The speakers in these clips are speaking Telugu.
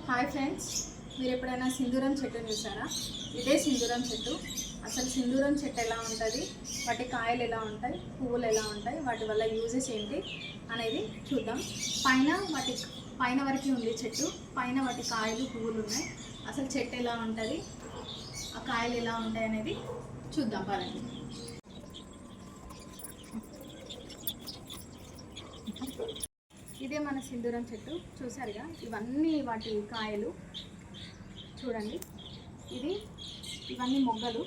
హాయ్ ఫ్రెండ్స్, మీరు ఎప్పుడైనా సింధూరం చెట్టు చూసారా? ఇదే సింధూరం చెట్టు. అసలు సింధూరం చెట్టు ఎలా ఉంటుంది, వాటి కాయలు ఎలా ఉంటాయి, పువ్వులు ఎలా ఉంటాయి, వాటి వల్ల యూజెస్ ఏంటి అనేది చూద్దాం. పైన వరకు ఉంది చెట్టు, పైన వాటి కాయలు పువ్వులు ఉన్నాయి. అసలు చెట్టు ఎలా ఉంటుంది, ఆ కాయలు ఎలా ఉంటాయి అనేది చూద్దాం పదండి. ఇదే మన సింధూరం చెట్టు. చూసారుగా, ఇవన్నీ వాటి కాయలు చూడండి. ఇవన్నీ మొగ్గలు.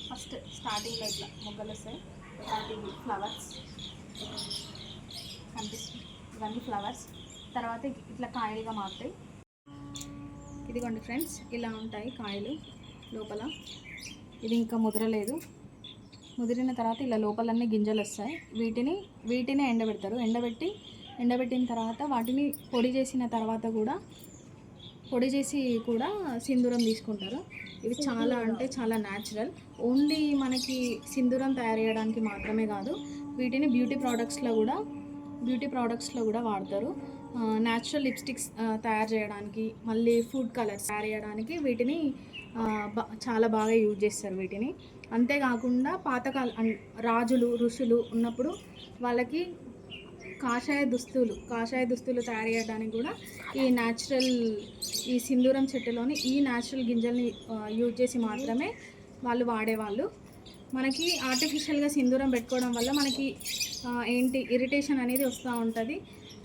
ఫస్ట్ స్టార్టింగ్లో ఇట్లా మొగ్గలు వస్తాయి, వాటి ఫ్లవర్స్ కనిపిస్తుంది. ఇవన్నీ ఫ్లవర్స్, తర్వాత ఇట్లా కాయలుగా మారుతాయి. ఇదిగోండి ఫ్రెండ్స్, ఇలా ఉంటాయి కాయలు లోపల. ఇది ఇంకా ముదరలేదు. ముదిరిన తర్వాత ఇలా లోపలన్నీ గింజలు వస్తాయి. వీటిని ఎండబెడతారు. ఎండబెట్టిన తర్వాత వాటిని పొడి చేసి కూడా సింధూరం తీసుకుంటారు. ఇవి చాలా అంటే చాలా న్యాచురల్. ఓన్లీ మనకి సింధూరం తయారు చేయడానికి మాత్రమే కాదు, వీటిని బ్యూటీ ప్రోడక్ట్స్లో కూడా వాడతారు. న్యాచురల్ లిప్స్టిక్స్ తయారు చేయడానికి, మళ్ళీ ఫుడ్ కలర్స్ తయారు చేయడానికి వీటిని చాలా బాగా యూజ్ చేస్తారు వీటిని. అంతేకాకుండా పాతకాల రాజులు ఋషులు ఉన్నప్పుడు వాళ్ళకి కాషాయ దుస్తులు తయారు చేయడానికి కూడా ఈ సింధూరం చెట్టులోని ఈ న్యాచురల్ గింజల్ని యూజ్ చేసి మాత్రమే వాళ్ళు వాడేవాళ్ళు. మనకి ఆర్టిఫిషియల్గా సింధూరం పెట్టుకోవడం వల్ల మనకి ఇరిటేషన్ అనేది వస్తూ ఉంటుంది,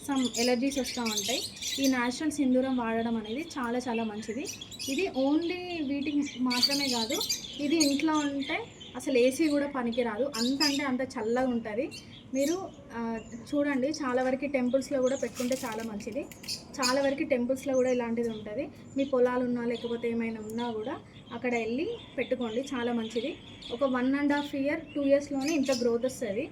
సమ్ ఎలర్జీస్ వస్తూ ఉంటాయి. ఈ న్యాచురల్ సింధూరం వాడడం అనేది చాలా చాలా మంచిది. ఇది ఓన్లీ వీటికి మాత్రమే కాదు, ఇది ఇంట్లో ఉంటే అసలు ఏసీ కూడా పనికిరాదు, అంత చల్లగా ఉంటుంది. మీరు చూడండి, చాలా వరకు టెంపుల్స్లో కూడా పెట్టుకుంటే చాలా మంచిది. చాలా వరకు టెంపుల్స్లో కూడా ఇలాంటిది ఉంటుంది. మీ పొలాలు ఉన్నా లేకపోతే ఏమైనా ఉన్నా కూడా అక్కడ వెళ్ళి పెట్టుకోండి, చాలా మంచిది. ఒక 1.5 year 2 yearsలోనే ఇంత గ్రోత్ వస్తుంది.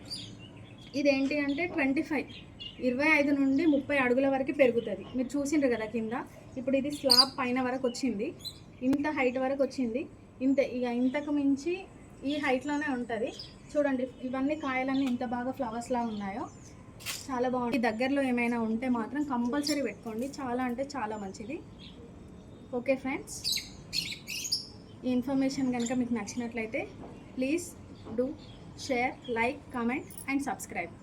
ఇదేంటి అంటే 25 నుండి 30 అడుగుల వరకు పెరుగుతుంది. మీరు చూసిండ్రు కదా కింద. ఇప్పుడు ఇది స్లాబ్ పైన వరకు వచ్చింది, ఇంత హైట్ వరకు వచ్చింది. ఇంతకు మించి ఈ హైట్లోనే ఉంటుంది. చూడండి, ఇవన్నీ కాయలన్నీ ఎంత బాగా ఫ్లవర్స్ లా ఉన్నాయో, చాలా బాగుంది. దగ్గరలో ఏమైనా ఉంటే మాత్రం కంపల్సరీ పెట్టుకోండి, చాలా అంటే చాలా మంచిది. ఓకే ఫ్రెండ్స్, ఈ ఇన్ఫర్మేషన్ కనుక మీకు నచ్చినట్లయితే please do share, like, comment and subscribe.